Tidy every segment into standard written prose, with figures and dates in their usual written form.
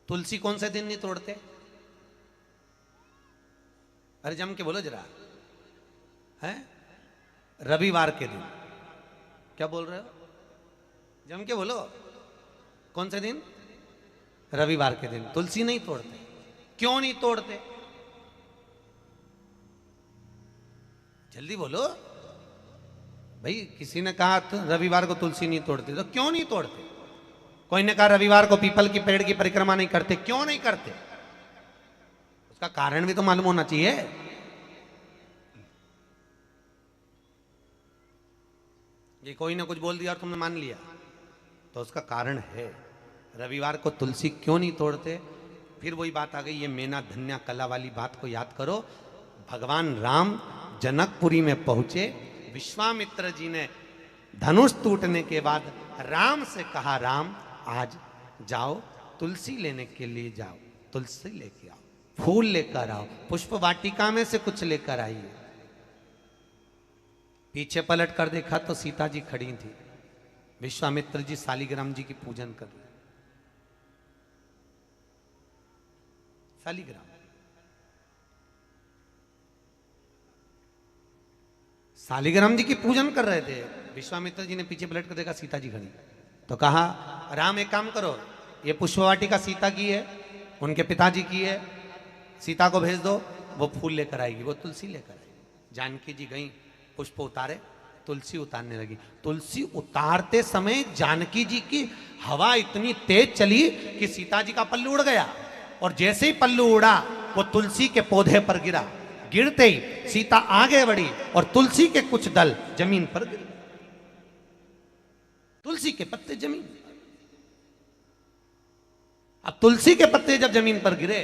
तुलसी कौन से दिन नहीं तोड़ते? अरे जम के बोलो जरा, है? रविवार के दिन। क्या बोल रहे हो? जम के बोलो, कौन से दिन? रविवार के दिन तुलसी नहीं तोड़ते। क्यों नहीं तोड़ते? जल्दी बोलो भाई। किसी ने कहा तो रविवार को तुलसी नहीं तोड़ते, तो क्यों नहीं तोड़ते? कोई ने कहा रविवार को पीपल की पेड़ की परिक्रमा नहीं करते, क्यों नहीं करते? उसका कारण भी तो मालूम होना चाहिए। ये कोई ना कुछ बोल दिया और तुमने मान लिया, तो उसका कारण है। रविवार को तुलसी क्यों नहीं तोड़ते? फिर वही बात आ गई, ये मेना धन्या कला वाली बात को याद करो। भगवान राम जनकपुरी में पहुंचे, विश्वामित्र जी ने धनुष टूटने के बाद राम से कहा, राम आज जाओ तुलसी लेने के लिए जाओ, तुलसी लेके आओ, फूल लेकर आओ, पुष्प वाटिका में से कुछ लेकर आइए। पीछे पलट कर देखा तो सीता जी खड़ी थी, विश्वामित्र जी शालिग्राम जी की पूजन कर रहे। शालिग्राम, शालिग्राम जी की पूजन कर रहे थे। विश्वामित्र जी ने पीछे पलट कर देखा, सीता जी खड़ी, तो कहा राम एक काम करो, ये पुष्प वाटिका सीता की है, उनके पिताजी की है, सीता को भेज दो, वो फूल लेकर आएगी, वो तुलसी लेकर आएगी। जानकी जी गई, पुष्प उतारे, तुलसी उतारने लगी। तुलसी उतारते समय जानकी जी की हवा इतनी तेज चली कि सीता जी का पल्लू उड़ गया, और जैसे ही पल्लू उड़ा वो तुलसी के पौधे पर गिरा। गिरते ही सीता आगे बढ़ी और तुलसी के कुछ दल जमीन पर गिरे, तुलसी के पत्ते जमीन। अब तुलसी के पत्ते जब जमीन पर गिरे,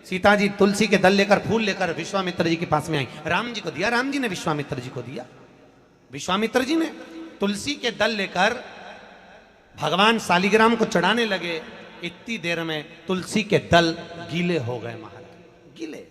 सीता जी तुलसी के दल लेकर, फूल लेकर विश्वामित्र जी के पास में आई, राम जी को दिया, राम जी ने विश्वामित्र जी को दिया। विश्वामित्र जी ने तुलसी के दल लेकर भगवान शालिग्राम को चढ़ाने लगे। इतनी देर में तुलसी के दल गीले हो गए, महाराज गीले।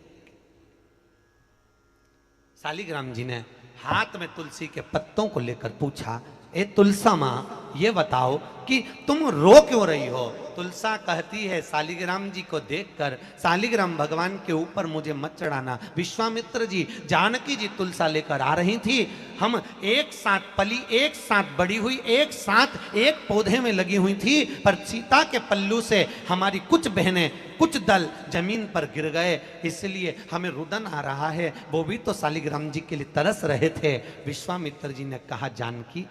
शालिग्राम जी ने हाथ में तुलसी के पत्तों को लेकर पूछा, ए तुलसा माँ ये बताओ कि तुम रो क्यों रही हो? तुलसा कहती है, शालिग्राम जी को देखकर, शालिग्राम भगवान के ऊपर मुझे मत चढ़ाना। विश्वामित्र जी, जानकी जी तुलसा लेकर आ रही थी, हम एक साथ पली, एक साथ बड़ी हुई, एक साथ एक पौधे में लगी हुई थी, पर सीता के पल्लू से हमारी कुछ बहनें, कुछ दल जमीन पर गिर गए, इसलिए हमें रुदन आ रहा है। वो भी तो शालिग्राम जी के लिए तरस रहे थे। विश्वामित्र जी ने कहा, जानकी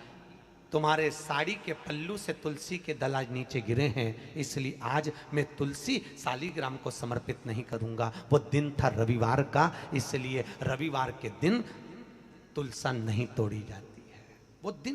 तुम्हारे साड़ी के पल्लू से तुलसी के दल आज नीचे गिरे हैं, इसलिए आज मैं तुलसी शालिग्राम को समर्पित नहीं करूंगा। वो दिन था रविवार का, इसलिए रविवार के दिन तुलसा नहीं तोड़ी जाती है। वो दिन